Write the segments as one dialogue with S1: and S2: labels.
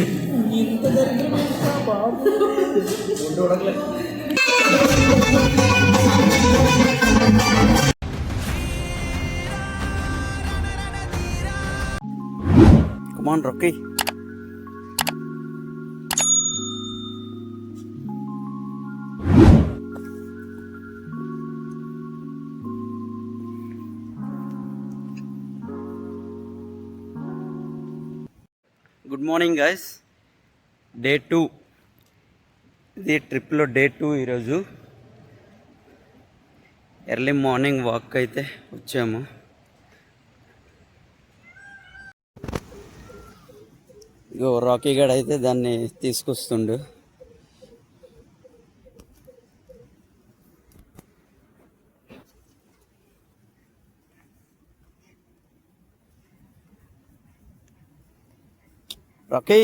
S1: ఇంత దరిద్రమేంట్రా బాబు.
S2: Come on Rocky. Good morning guys. Day 2, ఇది ట్రిప్లో డే 2. ఈరోజు ఎర్లీ మార్నింగ్ వాక్ అయితే వచ్చాము. ఇగో రాకీ గడ్ అయితే దాన్ని తీసుకొస్తుండు. రాకీ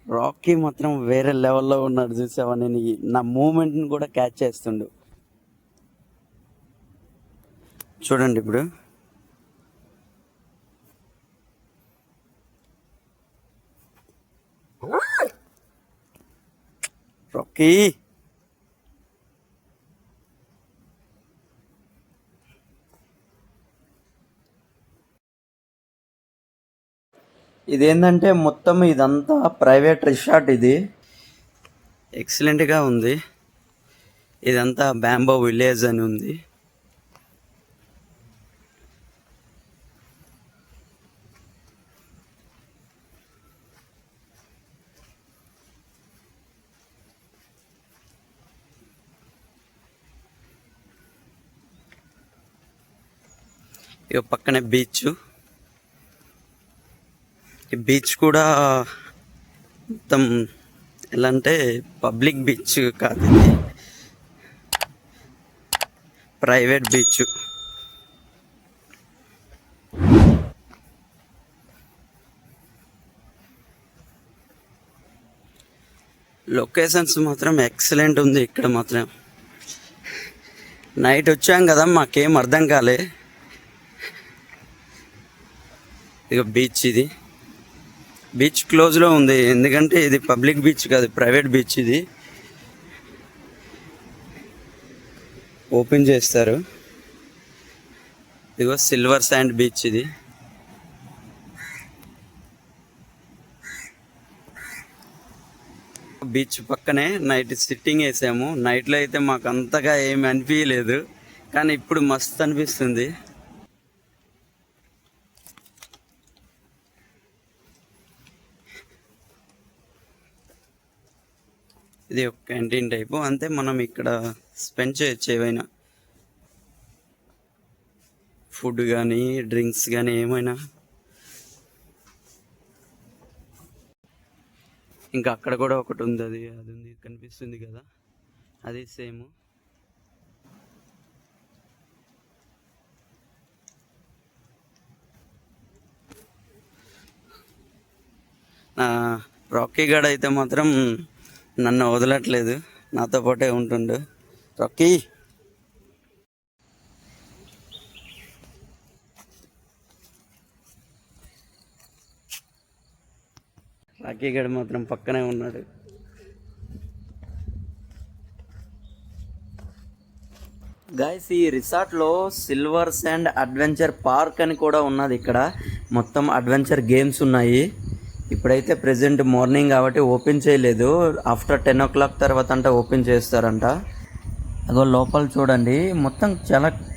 S2: రాకీ మాత్రం వేరే లెవెల్లో ఉన్నాడు చూసావా. నేను నా మూమెంట్ని కూడా క్యాచ్ చేస్తుండు. చూడండి ఇప్పుడు రాకీ. ఇదేంటంటే మొత్తం ఇదంతా ప్రైవేట్ రిసార్ట్. ఇది ఎక్సలెంట్గా ఉంది. ఇదంతా బ్యాంబో విలేజ్ అని ఉంది. ఇక పక్కనే బీచ్. ఈ బీచ్ కూడా మొత్తం ఎలా అంటే పబ్లిక్ బీచ్ కాదు, ఇది ప్రైవేట్ బీచ్. లొకేషన్స్ మాత్రం ఎక్సలెంట్ ఉంది. ఇక్కడ మాత్రం నైట్ వచ్చాం కదా, మాకేం అర్థం కాలే. ఇక బీచ్, ఇది బీచ్ క్లోజ్లో ఉంది ఎందుకంటే ఇది పబ్లిక్ బీచ్ కాదు, ప్రైవేట్ బీచ్. ఇది ఓపెన్ చేస్తారు. ఇదిగో సిల్వర్ శాండ్ బీచ్. ఇది బీచ్ పక్కనే నైట్ సిట్టింగ్ వేసాము. నైట్లో అయితే మాకు అంతగా ఏమి అనిపించలేదు, కానీ ఇప్పుడు మస్తు అనిపిస్తుంది. ఇది ఒక క్యాంటీన్ టైపు, అంతే. మనం ఇక్కడ స్పెండ్ చేయొచ్చు ఏవైనా, ఫుడ్ కానీ డ్రింక్స్ కానీ ఏమైనా. ఇంకా అక్కడ కూడా ఒకటి ఉంది, అది ఉంది కనిపిస్తుంది కదా, అది సేమ్. రాకీ గడ్ అయితే మాత్రం నన్ను వదలట్లేదు, నాతో పాటే ఉంటుండు. రాకీ రాకీ గడ్ మాత్రం పక్కనే ఉన్నాడు. గైస్, ఈ రిసార్ట్లో సిల్వర్ శాండ్ అడ్వెంచర్ పార్క్ అని కూడా ఉన్నది. ఇక్కడ మొత్తం అడ్వెంచర్ గేమ్స్ ఉన్నాయి. ఇప్పుడైతే ప్రెజెంట్ మార్నింగ్ కాబట్టి ఓపెన్ చేయలేదు. ఆఫ్టర్ 10 o'clock తర్వాత అంటే ఓపెన్ చేస్తారంట. అదో లోపల చూడండి, మొత్తం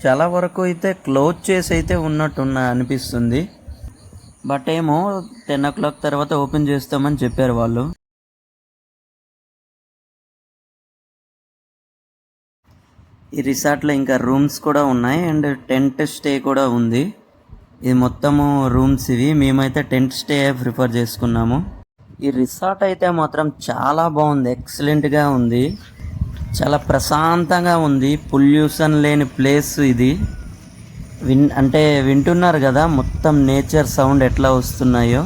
S2: చాలా వరకు అయితే క్లోజ్ చేసి అయితే అనిపిస్తుంది. బట్ ఏమో 10 o'clock తర్వాత ఓపెన్ చేస్తామని చెప్పారు వాళ్ళు. ఈ రిసార్ట్లో ఇంకా రూమ్స్ కూడా ఉన్నాయి అండ్ టెంట్ స్టే కూడా ఉంది. ఇది మొత్తము రూమ్స్ ఇవి. మేమైతే టెంట్ స్టే ప్రిఫర్ చేసుకున్నాము. ఈ రిసార్ట్ అయితే మాత్రం చాలా బాగుంది, ఎక్సలెంట్గా ఉంది, చాలా ప్రశాంతంగా ఉంది. పొల్యూషన్ లేని ప్లేస్ ఇది. అంటే వింటున్నారు కదా మొత్తం నేచర్ సౌండ్ ఎట్లా వస్తున్నాయో.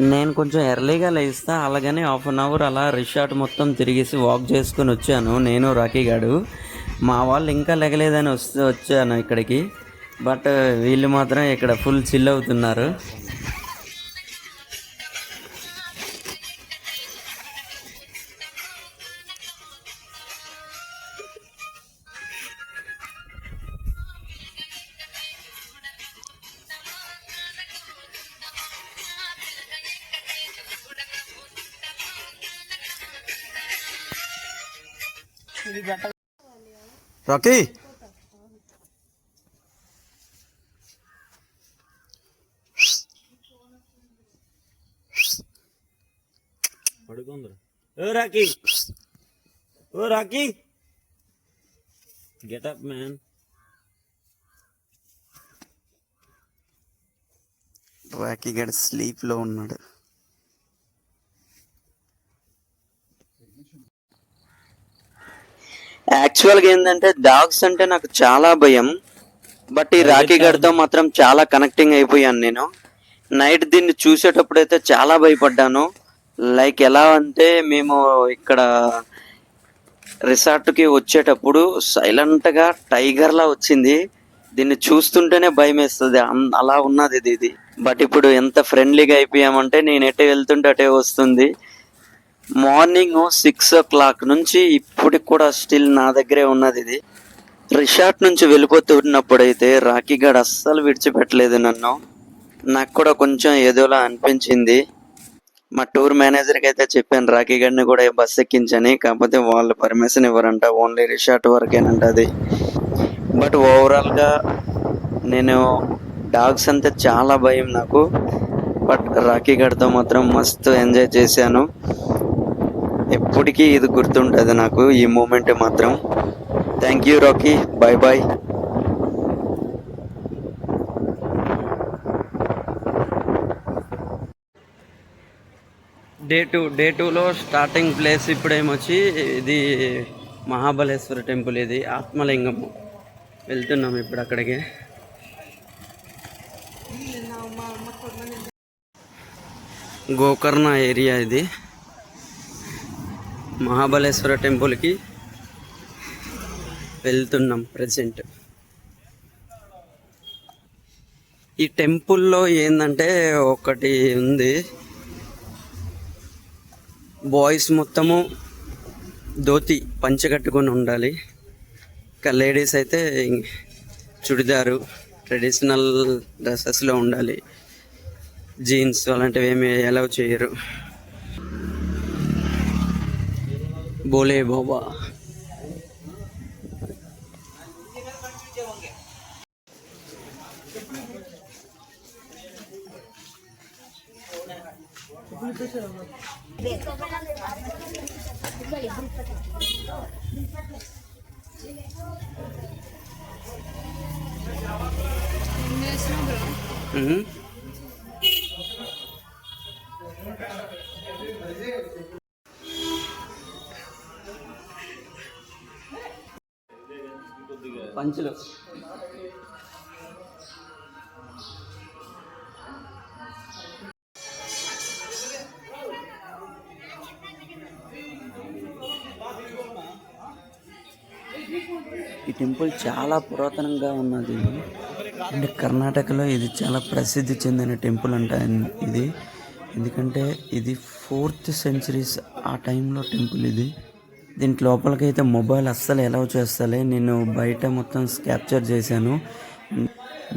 S2: నేను కొంచెం ఎర్లీగా లేస్తా, అలాగని 1/2 అలా రిసార్ట్ మొత్తం తిరిగేసి వాక్ చేసుకొని వచ్చాను నేను రాకీ గాడు. మా వాళ్ళు ఇంకా లెగలేదని వచ్చాను ఇక్కడికి. బట్ వీళ్ళు మాత్రం ఇక్కడ ఫుల్ చిల్ అవుతున్నారు. రాకీ
S1: పడుకుందరు. ఓ రాకీ, ఓ Rocky, get up man.
S2: Rocky గడ్ స్లీప్లో ఉన్నాడు. యాక్చువల్గా ఏంటంటే డాగ్స్ అంటే నాకు చాలా భయం. బట్ ఈ రాకీ గడ్తో మాత్రం చాలా కనెక్టింగ్ అయిపోయాను నేను. నైట్ దీన్ని చూసేటప్పుడు అయితే చాలా భయపడ్డాను. లైక్ ఎలా అంటే మేము ఇక్కడ రిసార్ట్కి వచ్చేటప్పుడు సైలెంట్గా టైగర్లా వచ్చింది. దీన్ని చూస్తుంటేనే భయం వేస్తుంది, అలా ఉన్నది ఇది. బట్ ఇప్పుడు ఎంత ఫ్రెండ్లీగా అయిపోయామంటే నేను ఎటే వెళ్తుంటే అటే వస్తుంది. మార్నింగ్ 6 o'clock నుంచి ఇప్పటికి కూడా స్టిల్ నా దగ్గరే ఉన్నది ఇది. రిసార్ట్ నుంచి వెళ్ళిపోతున్నప్పుడైతే రాకీ గడ్ అస్సలు విడిచిపెట్టలేదు నన్ను. నాకు కూడా కొంచెం ఏదోలా అనిపించింది. మా టూర్ మేనేజర్కి అయితే చెప్పాను రాకీ గడ్ని కూడా బస్ ఎక్కించని, కాకపోతే వాళ్ళు పర్మిషన్ ఇవ్వరంట, ఓన్లీ రిసార్ట్ వరకేనంట అది. బట్ ఓవరాల్గా నేను డాగ్స్ అంటే చాలా భయం నాకు. బట్ రాకీ గడ్తో మాత్రం మస్తు ఎంజాయ్ చేశాను. ఎప్పటికీ ఇది గుర్తుంటుంది నాకు ఈ మూమెంట్ మాత్రం. Thank you Rocky, bye bye. Day టూలో స్టార్టింగ్ ప్లేస్ ఇప్పుడేమొచ్చి ఇది మహాబలేశ్వర టెంపుల్, ఇది ఆత్మలింగము. వెళ్తున్నాం ఇప్పుడు అక్కడికి. గోకర్ణ ఏరియా ఇది. మహాబలేశ్వర టెంపుల్కి వెళ్తున్నాం ప్రజెంట్. ఈ టెంపుల్లో ఏంటంటే ఒకటి ఉంది, బాయ్స్ మొత్తము ధోతి పంచె కట్టుకొని ఉండాలి. ఇంకా లేడీస్ అయితే చుడిదారు ట్రెడిషనల్ డ్రెస్సెస్లో ఉండాలి. జీన్స్ అలాంటివి ఏమి అలౌ చేయరు. బోలే బాబా. పంచులు ఈ టెంపుల్ చాలా పురాతనంగా ఉన్నది. అంటే కర్ణాటకలో ఇది చాలా ప్రసిద్ధి చెందిన టెంపుల్ అంట ఇది. ఎందుకంటే ఇది 4th century ఆ టైంలో టెంపుల్ ఇది. దీంట్ లోపలికి అయితే మొబైల్ అస్సలు అలౌ చేస్తలే. నేను బయట మొత్తం క్యాప్చర్ చేశాను.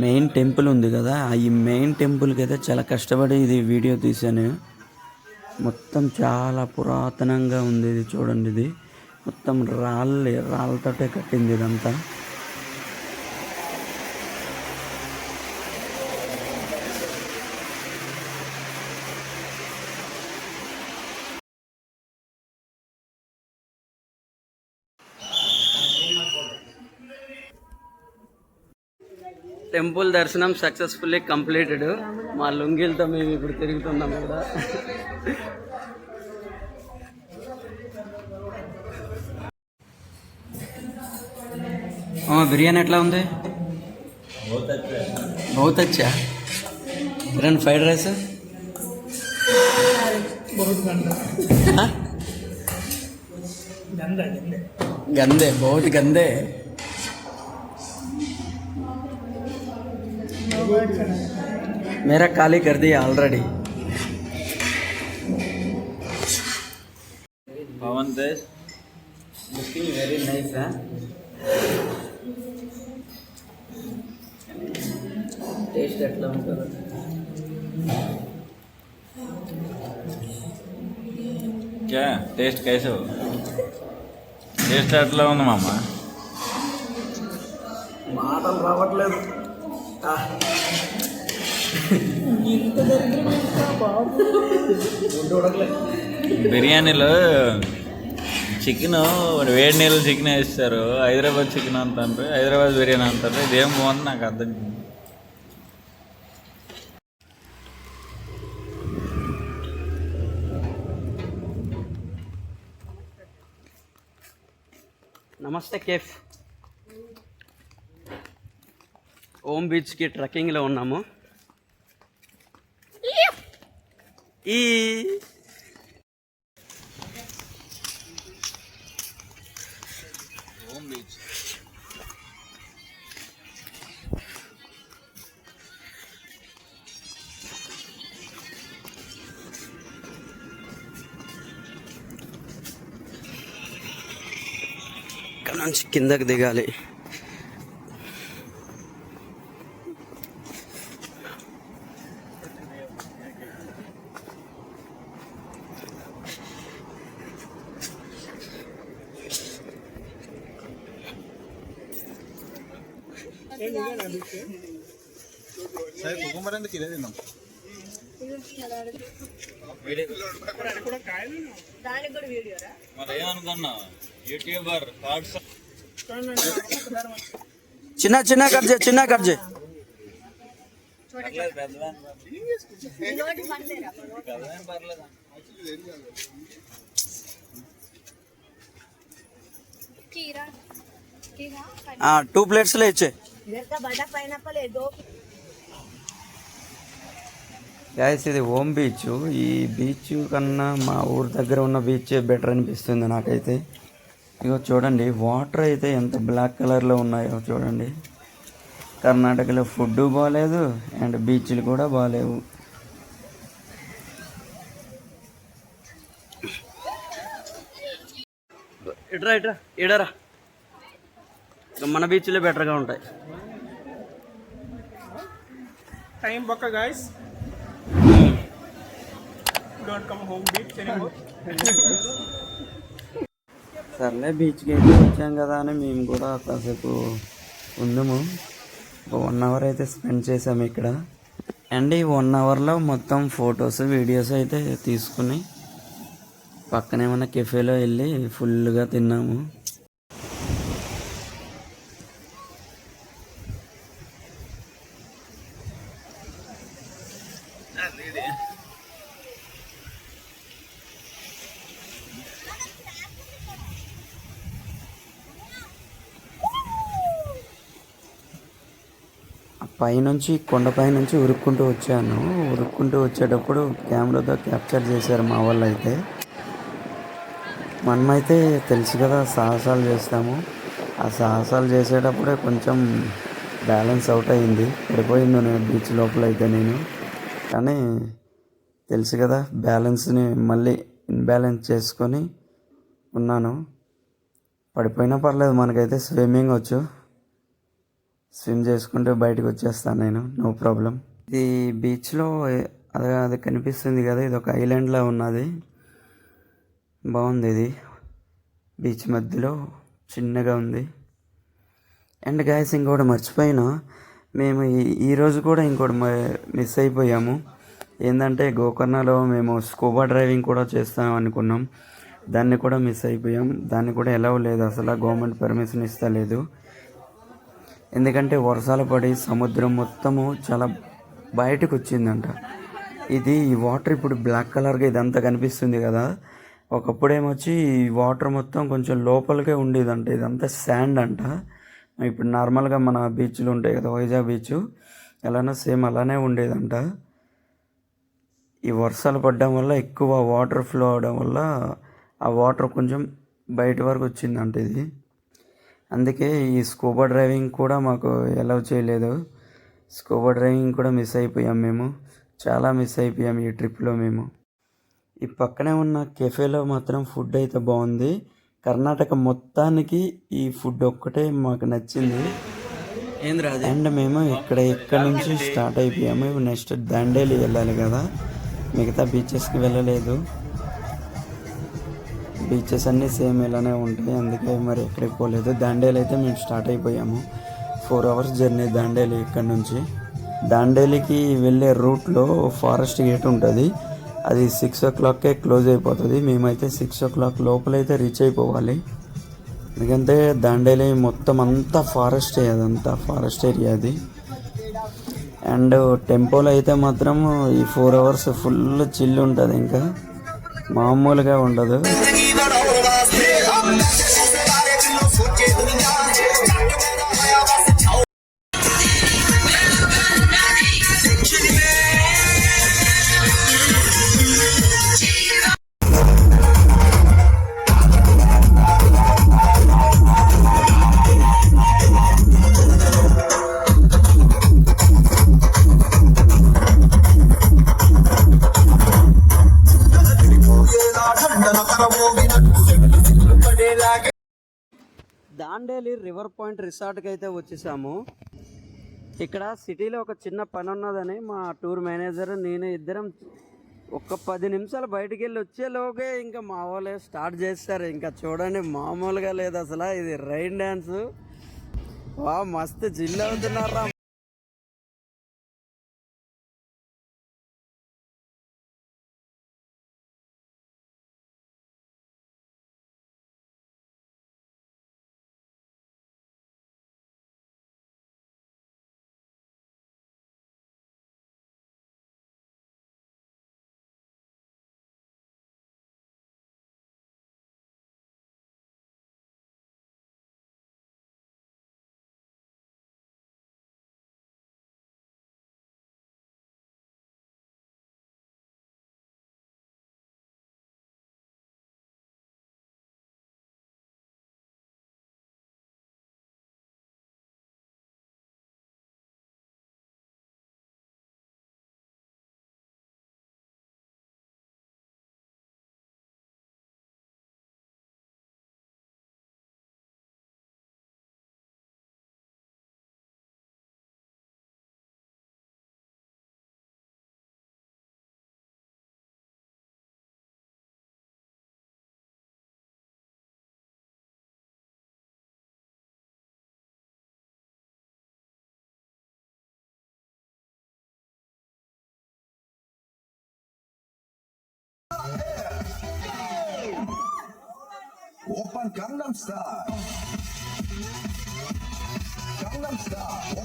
S2: మెయిన్ టెంపుల్ ఉంది కదా, ఈ మెయిన్ టెంపుల్కి అయితే చాలా కష్టపడి ఇది వీడియో తీశాను. మొత్తం చాలా పురాతనంగా ఉంది ఇది. చూడండి, ఇది మొత్తం రాళ్ళతోటే కట్టింది ఇదంతా. టెంపుల్ దర్శనం సక్సెస్ఫుల్లీ కంప్లీటెడ్. మా లుంగీలతో మేము ఇప్పుడు తిరుగుతున్నాం కూడా. బిర్యానీ ఎట్లా ఉంది? బహుత్ అచ్చా. ఫ్రైడ్ రైస్ गंदे बहुत गंदे मेरा काली कर दिया already
S1: Pawan Tej
S2: looking very nice है टेस्ट ఎట్లా ఉంటుందో
S1: क्या टेस्ट कैसे हो टेस्ट ఎట్లా ఉంది మామ
S2: మాటలు రావట్లేదు
S1: బిర్యానీలో చికెన్ వేడి నీళ్ళు చికెన్ వేస్తారు హైదరాబాద్ చికెన్ అంటారు హైదరాబాద్ బిర్యానీ అంటారు ఇదేం బాగుంది నాకు అర్థం కాదు.
S2: నమస్తే కేఫ్ ఓం బీచ్కి ట్రెక్కింగ్లో ఉన్నాము ఈ
S1: ఓం బీచ్
S2: ఇక్కడ నుంచి కిందకి దిగాలి
S1: మరి ఏమనుకున్నావు యూట్యూబర్
S2: చిన్న చిన్న కట్ చిన్న కట్ టూ ప్లేట్స్లో ఇచ్చే గాయస్ ఇది ఓం బీచ్ ఈ బీచ్ కన్నా మా ఊరు దగ్గర ఉన్న బీచ్ బెటర్ అనిపిస్తుంది నాకైతే ఇగో చూడండి వాటర్ అయితే ఎంత బ్లాక్ కలర్లో ఉన్నాయో చూడండి కర్ణాటకలో ఫుడ్ బాగాలేదు అండ్ బీచ్లు కూడా బాగాలేవు ఇట్రా ఇట్రా ఇడరా మన బీచ్లే బెటర్గా ఉంటాయి
S3: Time baka guys. Don't come home beach anymore.
S2: సర్లే బీచ్కి అయితే వచ్చాం కదా అని మేము కూడా కాసేపు ఉందాము ఒక 1 అవర్ అయితే స్పెండ్ చేసాము ఇక్కడ అండ్ ఈ 1 అవర్లో మొత్తం ఫొటోస్ వీడియోస్ అయితే తీసుకుని పక్కనే ఉన్న కెఫేలో వెళ్ళి ఫుల్గా తిన్నాము పైనుంచి కొండపై నుంచి ఉరుక్కుంటూ వచ్చాను ఉరుక్కుంటూ వచ్చేటప్పుడు కెమెరాతో క్యాప్చర్ చేశారు మా వాళ్ళు అయితే మనమైతే తెలుసు కదా సాహసాలు చేస్తాము ఆ సాహసాలు చేసేటప్పుడే కొంచెం బ్యాలెన్స్ అవుట్ అయింది పడిపోయింది నేను బీచ్ లోపల అయితే నేను కానీ తెలుసు కదా బ్యాలెన్స్ని మళ్ళీ ఇన్బ్యాలెన్స్ చేసుకొని ఉన్నాను పడిపోయినా పర్లేదు మనకైతే స్విమ్మింగ్ వచ్చు స్విమ్ చేసుకుంటూ బయటకు వచ్చేస్తాను నేను నో ప్రాబ్లం ఇది బీచ్లో అది కనిపిస్తుంది కదా ఇది ఒక ఐలాండ్లా ఉన్నది బాగుంది ఇది బీచ్ మధ్యలో చిన్నగా ఉంది అండ్ గాయస్ ఇంకోటి మర్చిపోయినా మేము ఈరోజు కూడా ఇంకోటి మిస్ అయిపోయాము ఏంటంటే గోకర్ణలో మేము స్కూబా డ్రైవింగ్ కూడా చేస్తాం అనుకున్నాం దాన్ని కూడా మిస్ అయిపోయాం దాన్ని కూడా ఎలవ్ లేదు అసలు గవర్నమెంట్ పర్మిషన్ ఇస్తలేదు ఎందుకంటే వర్షాలు పడి సముద్రం మొత్తము చాలా బయటకు వచ్చిందంట ఇది ఈ వాటర్ ఇప్పుడు బ్లాక్ కలర్గా ఇదంతా కనిపిస్తుంది కదా ఒకప్పుడు ఏమొచ్చి ఈ వాటర్ మొత్తం కొంచెం లోపలికే ఉండేదంట ఇదంతా శాండ్ అంట ఇప్పుడు నార్మల్గా మన బీచ్లు ఉంటాయి కదా వైజాగ్ బీచ్ ఎలానో సేమ్ అలానే ఉండేదంట ఈ వర్షాలు పడడం వల్ల ఎక్కువ వాటర్ ఫ్లో అవడం వల్ల ఆ వాటర్ కొంచెం బయట వరకు వచ్చిందంట ఇది. అందుకే ఈ స్కూబా డ్రైవింగ్ కూడా మాకు అలౌ చేయలేదు. స్కూబా డ్రైవింగ్ కూడా మిస్ అయిపోయాం మేము. చాలా మిస్ అయిపోయాం ఈ ట్రిప్లో మేము. ఈ పక్కనే ఉన్న కెఫేలో మాత్రం ఫుడ్ అయితే బాగుంది. కర్ణాటక మొత్తానికి ఈ ఫుడ్ ఒక్కటే మాకు నచ్చింది. అండ్ మేము ఇక్కడ నుంచి స్టార్ట్ అయిపోయాము. నెక్స్ట్ దండేలి వెళ్ళాలి కదా, మిగతా బీచెస్కి వెళ్ళలేదు. బీచెస్ అన్నీ సేమ్ ఇలానే ఉంటాయి, అందుకే మరి ఎక్కడికి పోలేదు. దండేలి అయితే మేము స్టార్ట్ అయిపోయాము. 4 hours జర్నీ దండేలి ఇక్కడ నుంచి. దండేలికి వెళ్ళే రూట్లో ఫారెస్ట్ గేట్ ఉంటుంది, అది 6 o'clockకే క్లోజ్ అయిపోతుంది. మేమైతే 6 o'clock లోపలైతే రీచ్ అయిపోవాలి. ఎందుకంటే దండేలి మొత్తం అంతా ఫారెస్టే, అదంతా ఫారెస్ట్ ఏరియా అది. అండ్ టెంపోలో అయితే మాత్రం ఈ 4 hours ఫుల్ చిల్ ఉంటుంది, ఇంకా మామూలుగా ఉండదు. దాండేలి రివర్ పాయింట్ రిసార్ట్కి అయితే వచ్చేసాము. ఇక్కడ సిటీలో ఒక చిన్న పని ఉన్నదని మా టూర్ మేనేజర్ నేను ఇద్దరం ఒక 10 నిమిషాలు బయటికి వెళ్ళి వచ్చేలోకే ఇంకా మా వాళ్ళే స్టార్ట్ చేస్తారు. ఇంకా చూడండి మామూలుగా లేదు అసలు. ఇది రైన్ డ్యాన్స్. వా మస్తు చిల్ అవుతున్నారా.
S4: Open Gangnam Style. Gangnam Style.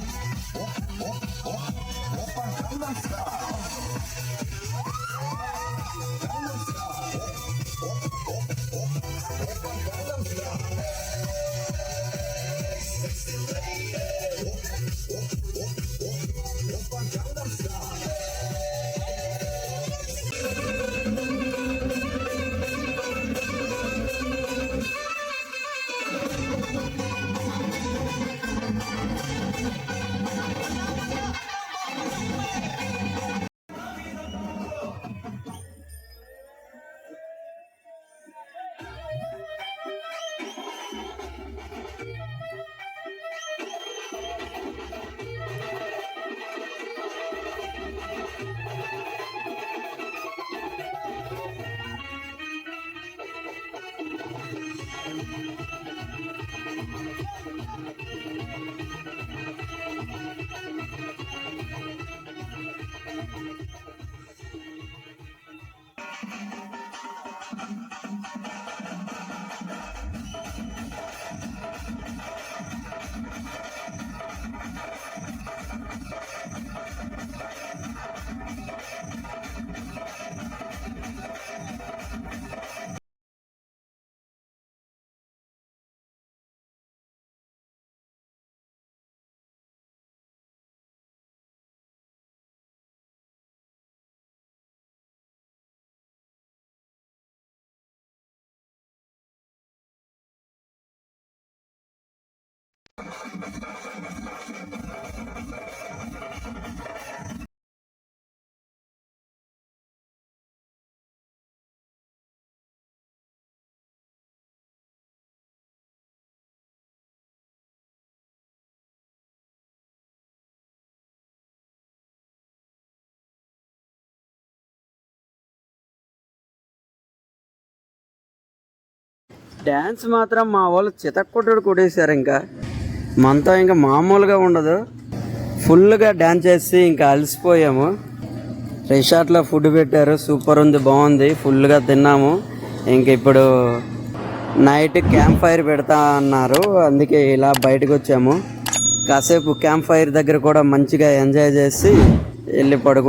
S4: Open Gangnam Style. Gangnam Style. Open Gangnam Style. Sexy lady. Open Gangnam Style.
S2: Dance మాత్రం మా వాళ్ళు చితక్కొట్టుడు కొట్టేశారు. ఇంకా మనతో ఇంకా మామూలుగా ఉండదు. ఫుల్గా డ్యాన్స్ చేసి ఇంకా అలసిపోయాము. రిసార్ట్లో ఫుడ్ పెట్టారు, సూపర్ ఉంది, బాగుంది, ఫుల్గా తిన్నాము. ఇంక ఇప్పుడు నైట్ క్యాంప్ ఫైర్ పెడతా అన్నారు, అందుకే ఇలా బయటకు వచ్చాము. కాసేపు క్యాంప్ ఫైర్ దగ్గర కూడా మంచిగా ఎంజాయ్ చేసి వెళ్ళి పడుకు